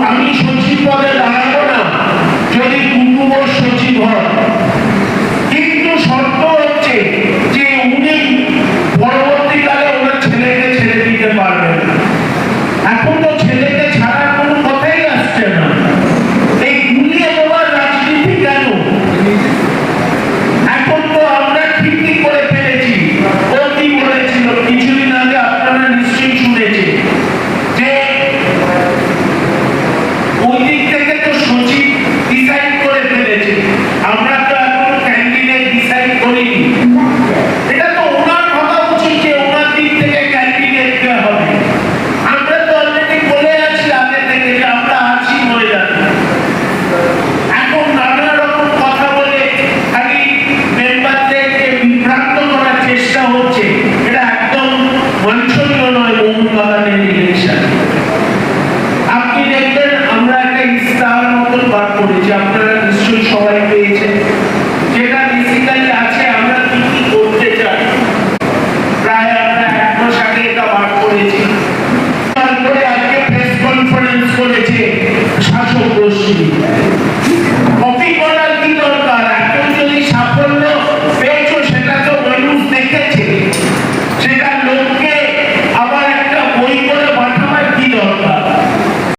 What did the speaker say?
আমি সচিব পদে দাঁড়াবো না যদি কুটুম্ব সচিব হয়, কিন্তু শর্ত হচ্ছে যে উনি পরবর্তীকালে ওনার ছেলেকে ছেড়ে দিতে পারবেন না। এখন তো ছেলেকে ছাড়ার কোনো কথাই আসছে না। এই গুলিয়ে দেওয়ার রাজনীতি কেন? এখন তো আমরা ঠিকই করে ফেলেছি। ও কি বলেছিল কিছুদিন আগে, আপনারা নিশ্চয়ই শুনেছেন যে ওই দিক থেকে তো সচিব ডিসাইড করে ফেলেছে, আমরা তো এখন ক্যান্ডিডেট ডিসাইড করিনি। এটা তো ওনার ভাবা উচিত যে ওনার দিক থেকে ক্যান্ডিডেট কে হবে। আমরা তো অলরেডি বলে আছি আগে থেকে যে আমরা আছি হয়ে যাবে। এখন নানা রকম কথা বলে খালি মেম্বারদেরকে বিভ্রান্ত করার চেষ্টা হচ্ছে, এটা একদম বাঞ্ছনীয় নয় মোহন বাগানের